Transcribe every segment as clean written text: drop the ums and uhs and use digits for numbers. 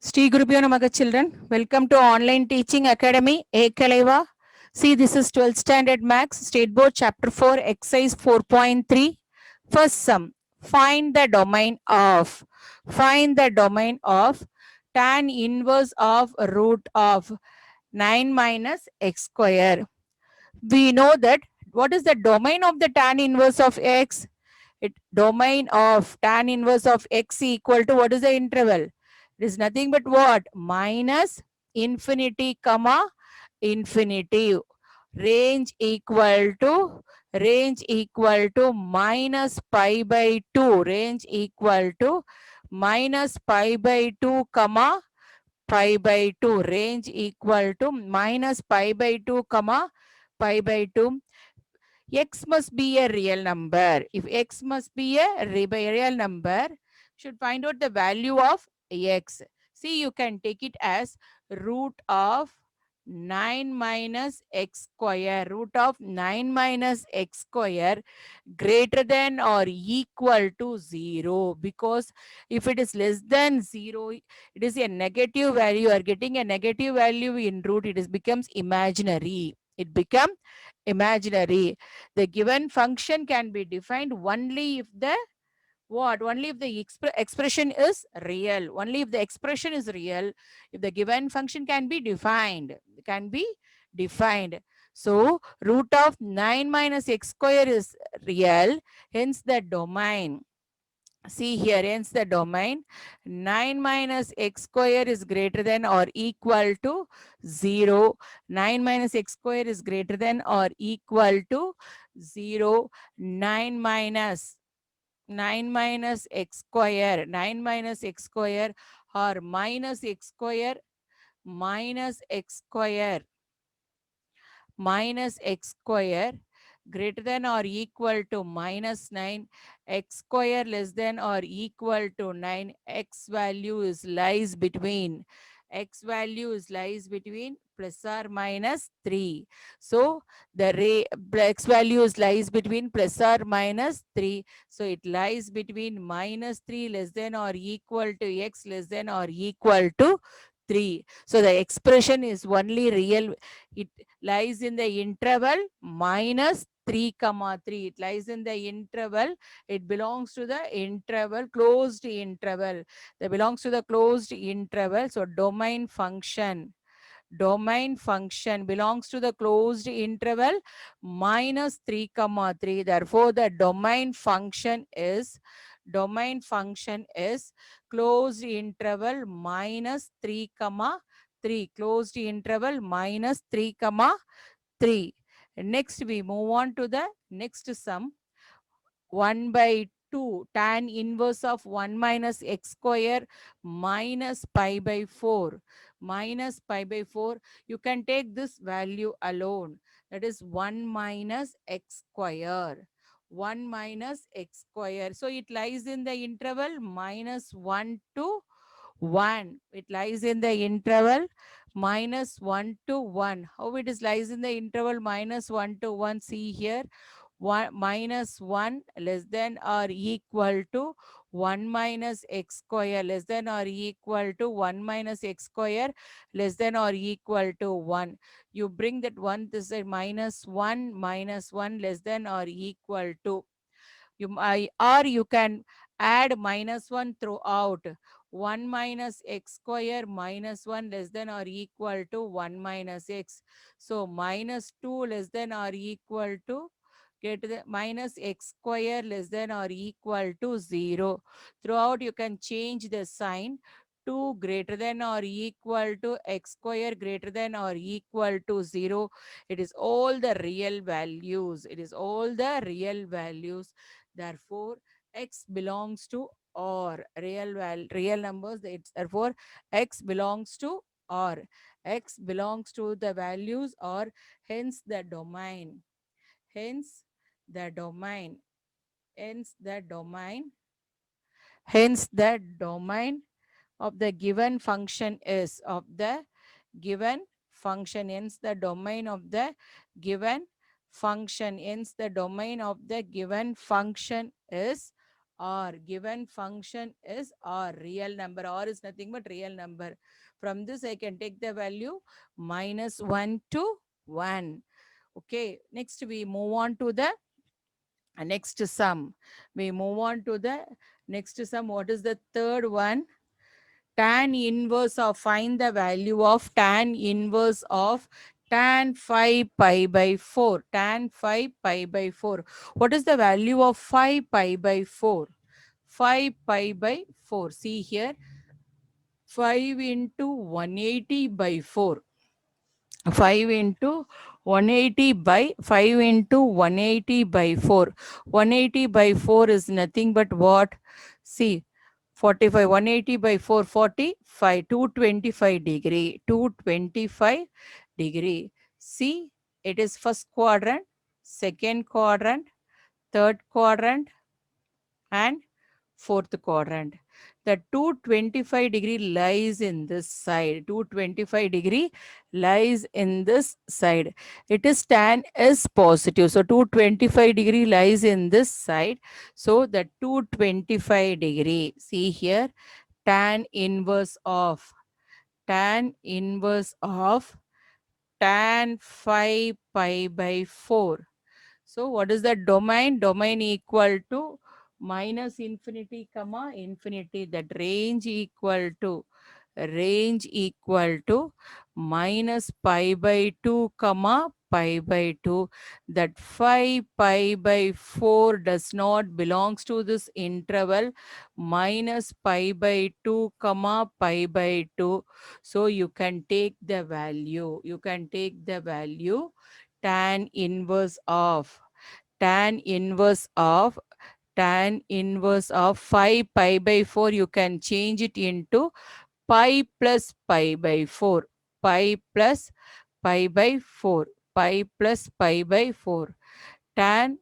Sri Gurubhyo Namaga children, welcome to Online Teaching Academy, Ekaleva. See, this is 12th Standard Max, State Board Chapter 4, Exercise 4.3. First sum, find the domain of tan inverse of root of 9 minus x square. We know that what is the domain of the tan inverse of x? Domain of tan inverse of x equal to what is the interval? It is nothing but what? Minus infinity comma infinity. Range equal to minus pi by 2. Range equal to minus pi by 2 comma pi by 2. Range equal to minus pi by 2 comma pi by 2. X must be a real number. If x must be a real number, should find out the value of x. See, you can take it as root of 9 minus x square. Root of 9 minus x square greater than or equal to 0. Because if it is less than 0, it is a negative value. You are getting a negative value in root. It is becomes imaginary. It become imaginary. The given function can be defined only if the what? Only if the expression is real. Only if the expression is real. If the given function can be defined. Can be defined. So, root of 9 minus x square is real. Hence, the domain. See here, hence the domain 9 minus x square is greater than or equal to 0. 9 minus x square is greater than or equal to 0. 9 minus x square, 9 minus x square or minus x square minus x square minus x square greater than or equal to minus 9, x square less than or equal to 9, x value is lies between plus or minus 3. So the x value is lies between plus or minus 3. So it lies between minus 3 less than or equal to x less than or equal to 3. So the expression is only real. It lies in the interval minus 3 comma 3. It lies in the interval. It belongs to the interval, closed interval. That belongs to the closed interval. So domain function belongs to the closed interval minus 3 comma 3. Therefore the domain function is closed interval minus 3 comma 3. Closed interval minus 3 comma 3. Next we move on to the next sum. 1 by 2 tan inverse of 1 minus x square minus pi by 4. Minus pi by 4. You can take this value alone. That is 1 minus x square. 1 minus x square. So it lies in the interval minus 1 to 1. It lies in the interval minus 1 to 1. How it is lies in the interval minus 1 to 1? See here. 1 minus 1 less than or equal to 1 minus x square less than or equal to 1 minus x square less than or equal to 1. You bring that 1 this is minus 1 less than or equal to or you can add minus 1 throughout. 1 minus x square minus 1 less than or equal to 1 minus x. So minus 2 less than or equal to get the minus x square less than or equal to 0. Throughout you can change the sign. 2 greater than or equal to x square greater than or equal to 0. It is all the real values. It is all the real values. Therefore, x belongs to or real numbers. It's therefore x belongs to or x belongs to the values or hence the domain. Hence the domain. Hence the domain. Hence the domain of the given function is of the given function. Hence the domain of the given function. Hence the domain of the given function is R. Given function is R, real number. R is nothing but real number. From this, I can take the value minus 1 to 1. Okay, next we move on to the next sum. We move on to the next sum. What is the third one? Tan inverse of, find the value of tan inverse of tan 5 pi by 4. Tan 5 pi by 4. What is the value of 5 pi by 4? 5 pi by 4. See here, 5 into 180 by 4. 5 into 180 by 5 into 180 by 4. 180 by 4 is nothing but what? See, 45, 180 by 4, 45, 225 degree, 225 degree. See, it is first quadrant, second quadrant, third quadrant, and fourth quadrant. The 225 degree lies in this side. 225 degree lies in this side. It is tan is positive. So 225 degree lies in this side. So the 225 degree, see here, tan inverse of, tan inverse of tan 5 pi by 4. So what is the domain? Domain equal to minus infinity comma infinity. That range equal to minus pi by 2 comma pi by 2. That 5 pi by 4 does not belongs to this interval minus pi by 2 comma pi by 2. So you can take the value. You can take the value tan inverse of, tan inverse of, tan inverse of 5 pi by 4. You can change it into pi plus pi by 4. Pi plus pi by 4. Pi plus pi by 4. Tan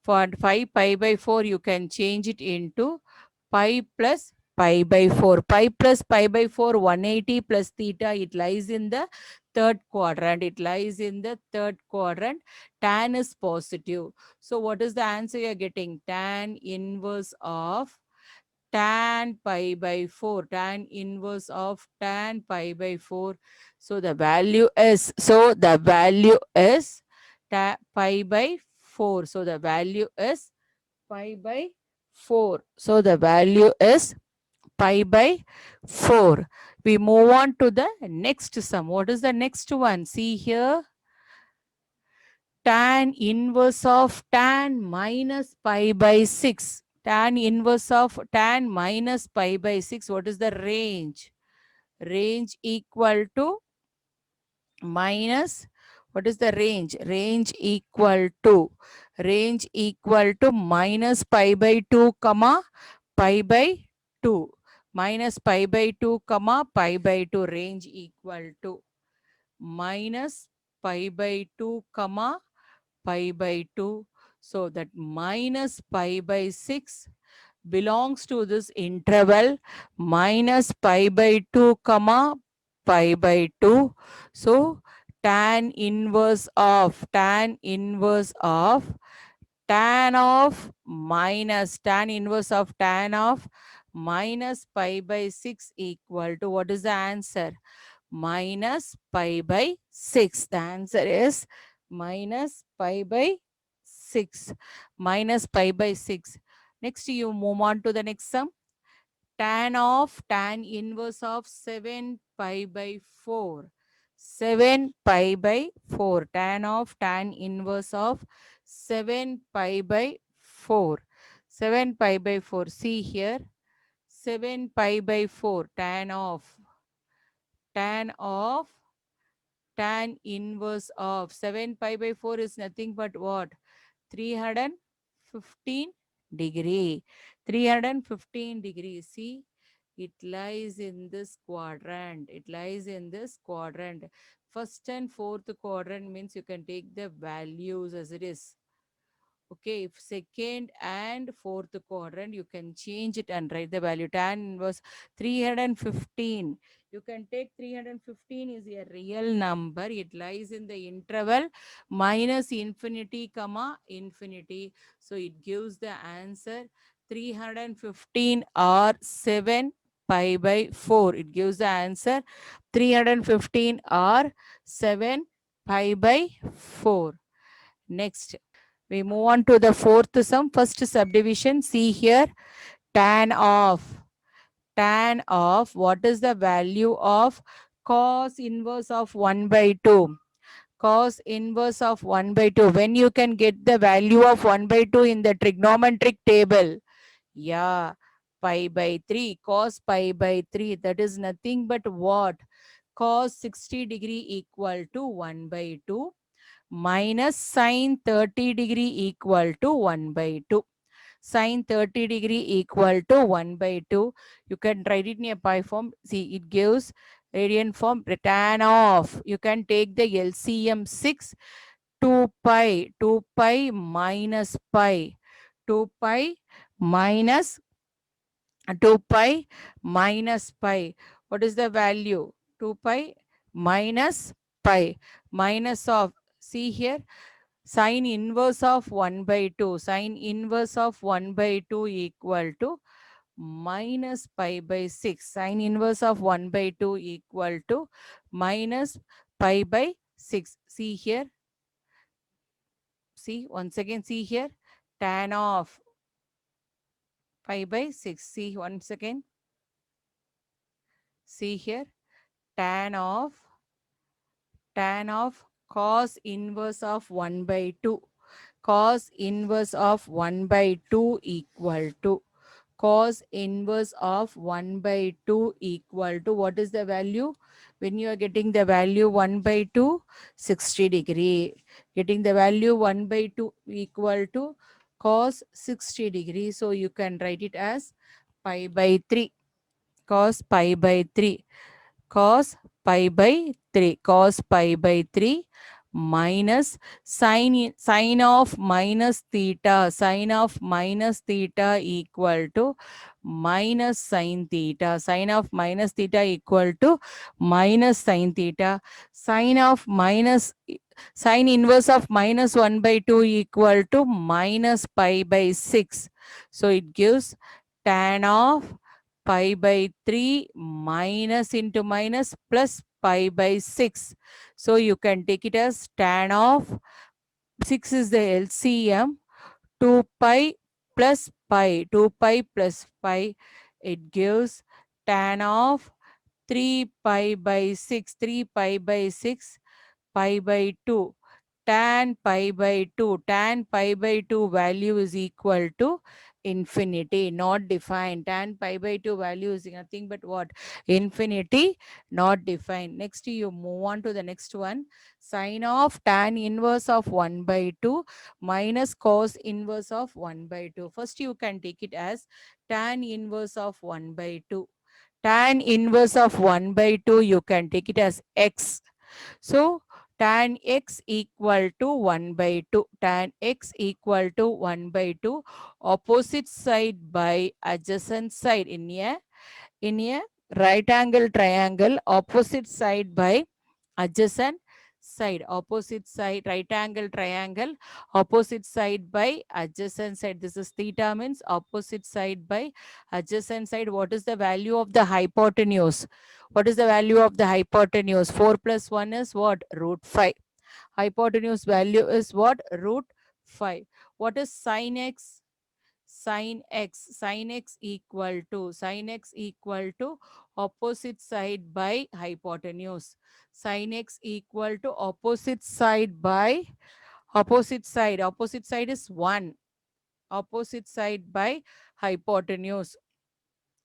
for 5 pi by 4, you can change it into pi plus pi by 4. Pi plus pi by 4, 180 plus theta, it lies in the third quadrant. It lies in the third quadrant. Tan is positive. So what is the answer you are getting? Tan inverse of tan pi by 4. Tan inverse of tan pi by 4. So the value is, pi by 4. So the value is pi by 4. So the value is pi by 4. We move on to the next sum. What is the next one? See here, tan inverse of tan minus pi by 6. Tan inverse of tan minus pi by 6. What is the range? Range equal to minus, what is the range? Range equal to minus pi by 2 comma pi by 2. Minus pi by 2 comma pi by 2. Range equal to minus pi by 2 comma pi by 2. So that minus pi by 6 belongs to this interval minus pi by 2 comma pi by 2. So tan inverse of, tan of minus, tan inverse of tan of minus pi by 6 equal to, what is the answer? Minus pi by 6. The answer is minus pi by 6. Minus pi by 6. Next, you move on to the next sum. Tan inverse of 7 pi by 4. 7 pi by 4. Tan inverse of 7 pi by 4. 7 pi by 4. See here. 7 pi by 4. Tan of tan inverse of 7 pi by 4 is nothing but what? 315 degree. 315 degrees. See, it lies in this quadrant. It lies in this quadrant. First and fourth quadrant means you can take the values as it is. Okay, if second and fourth quadrant, you can change it and write the value. Tan inverse 315. You can take 315 is a real number. It lies in the interval minus infinity comma infinity. So it gives the answer 315 or 7 pi by 4. It gives the answer 315 or 7 pi by 4. Next, we move on to the fourth sum. First subdivision, see here, tan of. Tan of, what is the value of cos inverse of 1 by 2? Cos inverse of 1 by 2. When you can get the value of 1 by 2 in the trigonometric table? Yeah, pi by 3, cos pi by 3. That is nothing but what? Cos 60 degree equal to 1 by 2 minus sine 30 degree equal to 1 by 2. Sine 30 degree equal to 1 by 2. You can write it in a pi form. See, it gives radian form tan of. You can take the LCM 6, 2 pi minus pi. 2 pi minus 2 pi minus pi. What is the value? 2 pi minus pi. Minus of, see here, sine inverse of 1 by 2. Sine inverse of 1 by 2 equal to minus pi by 6. Sine inverse of 1 by 2 equal to minus pi by 6. See here. See, once again, see here. Tan of pi by 6. See, once again. See here. Tan of cos inverse of 1 by 2. Cos inverse of 1 by 2 equal to cos inverse of 1 by 2 equal to what is the value? When you are getting the value 1 by 2, 60 degree. Getting the value 1 by 2 equal to cos 60 degree. So you can write it as pi by 3. Cos pi by 3. Cos pi by 3. Cos pi by 3 minus sine of minus theta. Sine of minus theta equal to minus sine theta. Sine of minus theta equal to minus sine theta. Sine of minus sine inverse of minus 1 by 2 equal to minus pi by 6. So it gives tan of pi by 3 minus into minus plus pi by 6. So you can take it as tan of 6 is the LCM, 2 pi plus pi, 2 pi plus pi. It gives tan of 3 pi by 6, 3 pi by 6 pi by 2. Tan pi by 2. Tan pi by 2 value is equal to infinity, not defined. Tan pi by 2 value is nothing but what? Infinity, not defined. Next, you move on to the next one. Sine of tan inverse of 1 by 2 minus cos inverse of 1 by 2. First, you can take it as tan inverse of 1 by 2. Tan inverse of 1 by 2, you can take it as x. So tan x equal to 1 by 2. Tan x equal to 1 by 2. Opposite side by adjacent side in a right angle triangle. Opposite side by adjacent side. Opposite side, right angle triangle. Opposite side by adjacent side. This is theta, means opposite side by adjacent side. What is the value of the hypotenuse? What is the value of the hypotenuse? 4 plus 1 is what? Root 5. Hypotenuse value is what? Root 5. What is sine x? Sine x equal to opposite side by hypotenuse. Sine x equal to opposite side by opposite side is 1. Opposite side by hypotenuse,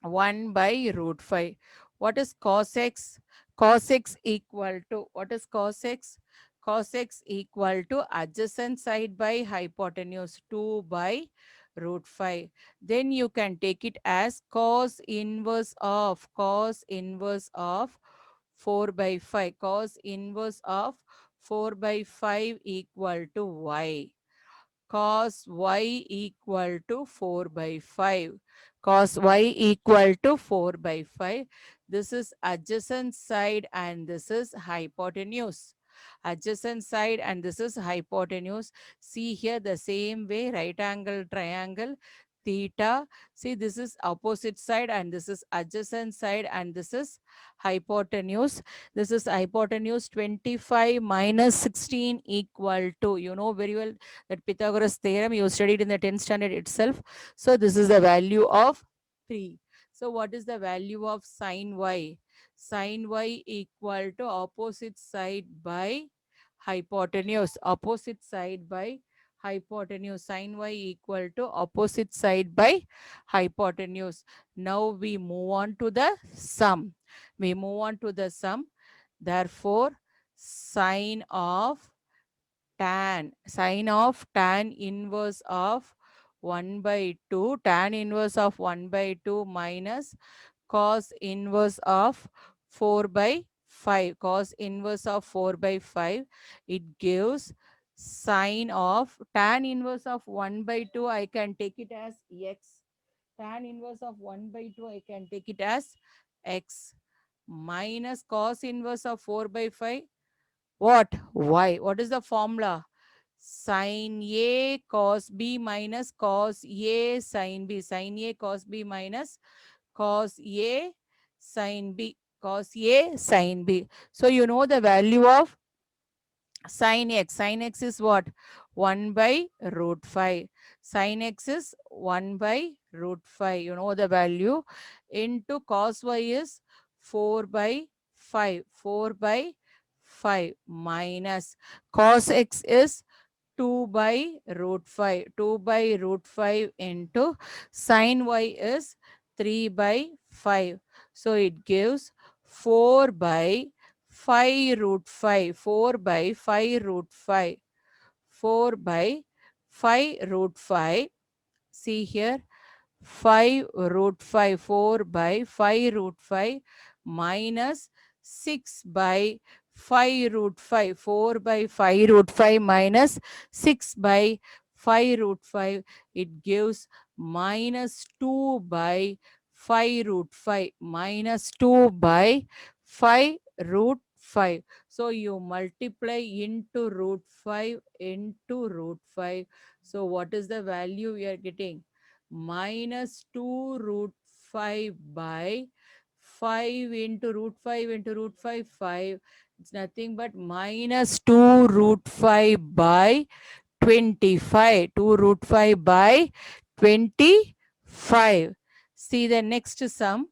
1 by root 5. What is cos x? Cos x equal to, what is cos x? Cos x equal to adjacent side by hypotenuse, 2 by root 5. Then you can take it as cos inverse of 4 by 5. Cos inverse of 4 by 5 equal to y. Cos y equal to 4 by 5. Cos y equal to 4 by 5. This is adjacent side and this is hypotenuse. Adjacent side and this is hypotenuse. See here the same way, right angle triangle. theta. See, this is opposite side and this is adjacent side and this is hypotenuse. This is hypotenuse. 25 minus 16 equal to, you know very well that Pythagoras theorem you studied in the 10th standard itself. So this is the value of 3. So what is the value of sine y? Sine y equal to opposite side by hypotenuse. Opposite side by hypotenuse. Sine y equal to opposite side by hypotenuse. Now we move on to the sum. We move on to the sum. Therefore, sine of tan inverse of 1 by 2, tan inverse of 1 by 2 minus cos inverse of 4 by 5, cos inverse of 4 by 5, it gives sine of tan inverse of 1 by 2, I can take it as x. Tan inverse of 1 by 2, I can take it as x minus cos inverse of 4 by 5. What? Y. What is the formula? Sin A cos B minus cos A sin B. Sin A cos B minus cos A sin B. Cos A sin B. So you know the value of sin x. Sin x is what? 1 by root 5. Sin x is 1 by root 5. You know the value. Into cos y is 4 by 5. 4 by 5 minus cos x is 2 by root 5. 2 by root 5 into sin y is 3 by 5. So it gives 4 by 5 root 5. 4 by 5 root 5. 4 by 5 root 5. See here, 5 root 5, 4 by 5 root 5 minus 6 by 5 root 5, 4 by 5 root 5 minus 6 by 5 root 5, it gives minus 2 by 5 root 5, minus 2 by 5 root 5. So you multiply into root 5 into root 5. So what is the value we are getting? Minus 2 root 5 by 5 into root 5 into root 5, 5. It's nothing but minus 2 root 5 by 25. 2 root 5 by 25. See the next sum.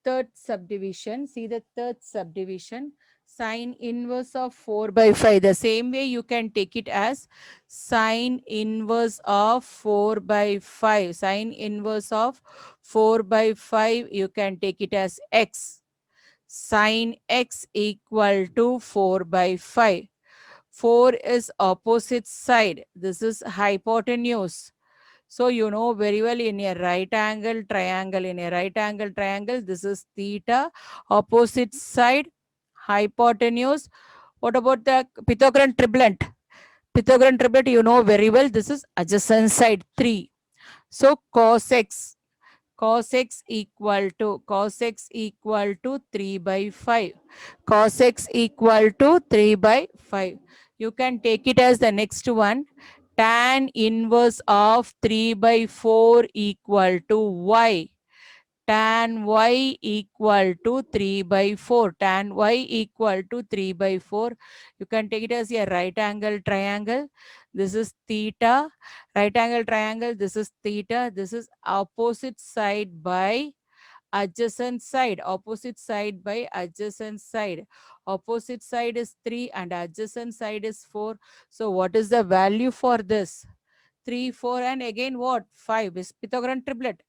Third subdivision. See the third subdivision. Sine inverse of 4 by 5. The same way you can take it as sine inverse of 4 by 5. Sine inverse of 4 by 5, you can take it as x. Sine x equal to 4 by 5. 4 is opposite side. This is hypotenuse. So you know very well in a right angle triangle, this is theta, opposite side, hypotenuse. What about the Pythagorean triplet? Pythagorean triplet, you know very well, this is adjacent side 3. So cos x equal to 3 by 5. Cos x equal to 3 by 5. You can take it as the next one. Tan inverse of 3 by 4 equal to y. Tan y equal to 3 by 4. Tan y equal to 3 by 4. You can take it as a right angle triangle. This is theta. Right angle triangle. This is theta. This is opposite side by adjacent side. Opposite side by adjacent side. Opposite side is 3 and adjacent side is 4. So what is the value for this? 3, 4 and again what? 5 is Pythagorean triplet.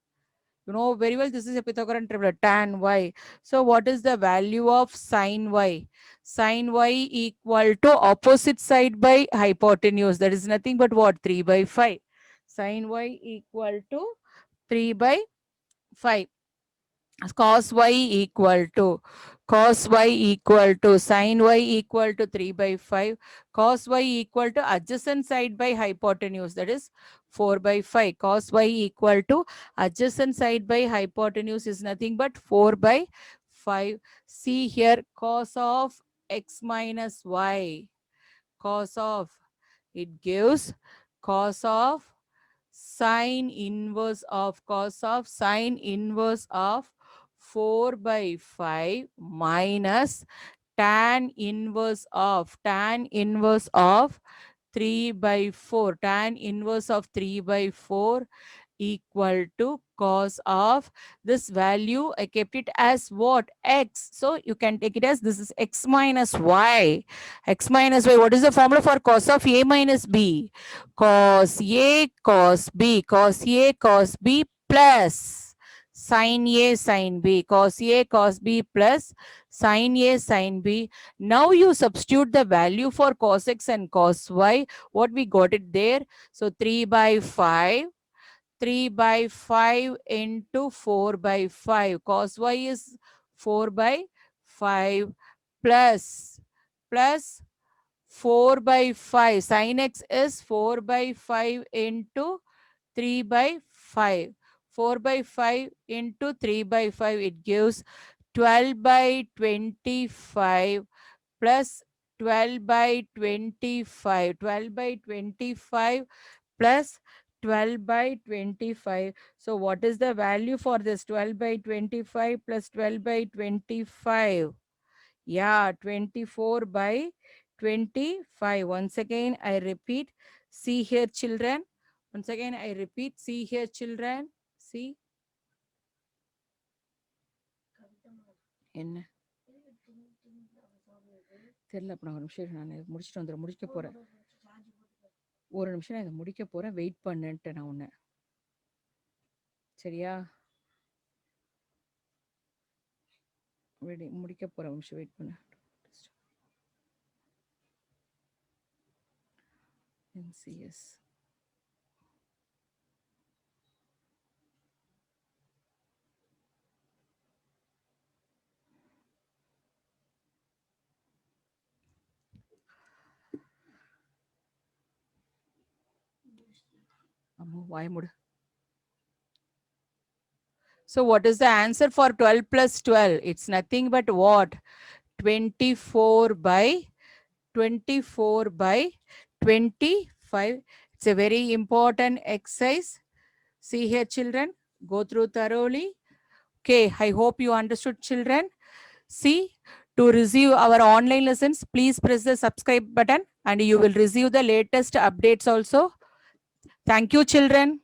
You know very well this is a Pythagorean triplet, tan y. So what is the value of sine y? Sine y equal to opposite side by hypotenuse. That is nothing but what? 3 by 5. Sine y equal to 3 by 5. Cos y equal to sin y equal to 3 by 5. Cos y equal to adjacent side by hypotenuse, that is 4 by 5. Cos y equal to adjacent side by hypotenuse is nothing but 4 by 5. See here, cos of x minus y. Cos of, it gives cos of sine inverse of cos of sine inverse of 4 by 5 minus tan inverse of 3 by 4, tan inverse of 3 by 4 equal to cos of this value. I kept it as what? X. So you can take it as this is x minus y. X minus y. What is the formula for cos of a minus b? Cos a cos b. Cos a cos b plus sin a sin b. Cos a cos b plus sin a sin b. Now you substitute the value for cos x and cos y. What we got it there? So 3 by 5. 3 by 5 into 4 by 5. Cos y is 4 by 5 plus 4 by 5. Sin x is 4 by 5 into 3 by 5. 4 by 5 into 3 by 5. It gives 12 by 25 plus 12 by 25. 12 by 25 plus 12 by 25. So what is the value for this 12 by 25 plus 12 by 25? Yeah, 24 by 25. Once again, I repeat. See here, children. Once again, I repeat. See here, children. See. என்ன தெரியல. அப்போ நான் ஒரு நிமிஷம் நான் முடிச்சுட்டு வந்துடுறேன். முடிக்க போகிறேன். ஒரு நிமிஷம் நான் இதை முடிக்க போகிறேன். வெயிட் பண்ணுன்ட்டு நான் உன்னை. சரியா? முடிக்க போகிறேன். நிமிஷம் வெயிட் பண்ண. NCS. So what is the answer for 12 plus 12? It's nothing but what? 24 by 25. It's a very important exercise. See here, children. Go through thoroughly. Okay, I hope you understood, children. See, to receive our online lessons, please press the subscribe button and you will receive the latest updates also. Thank you, children.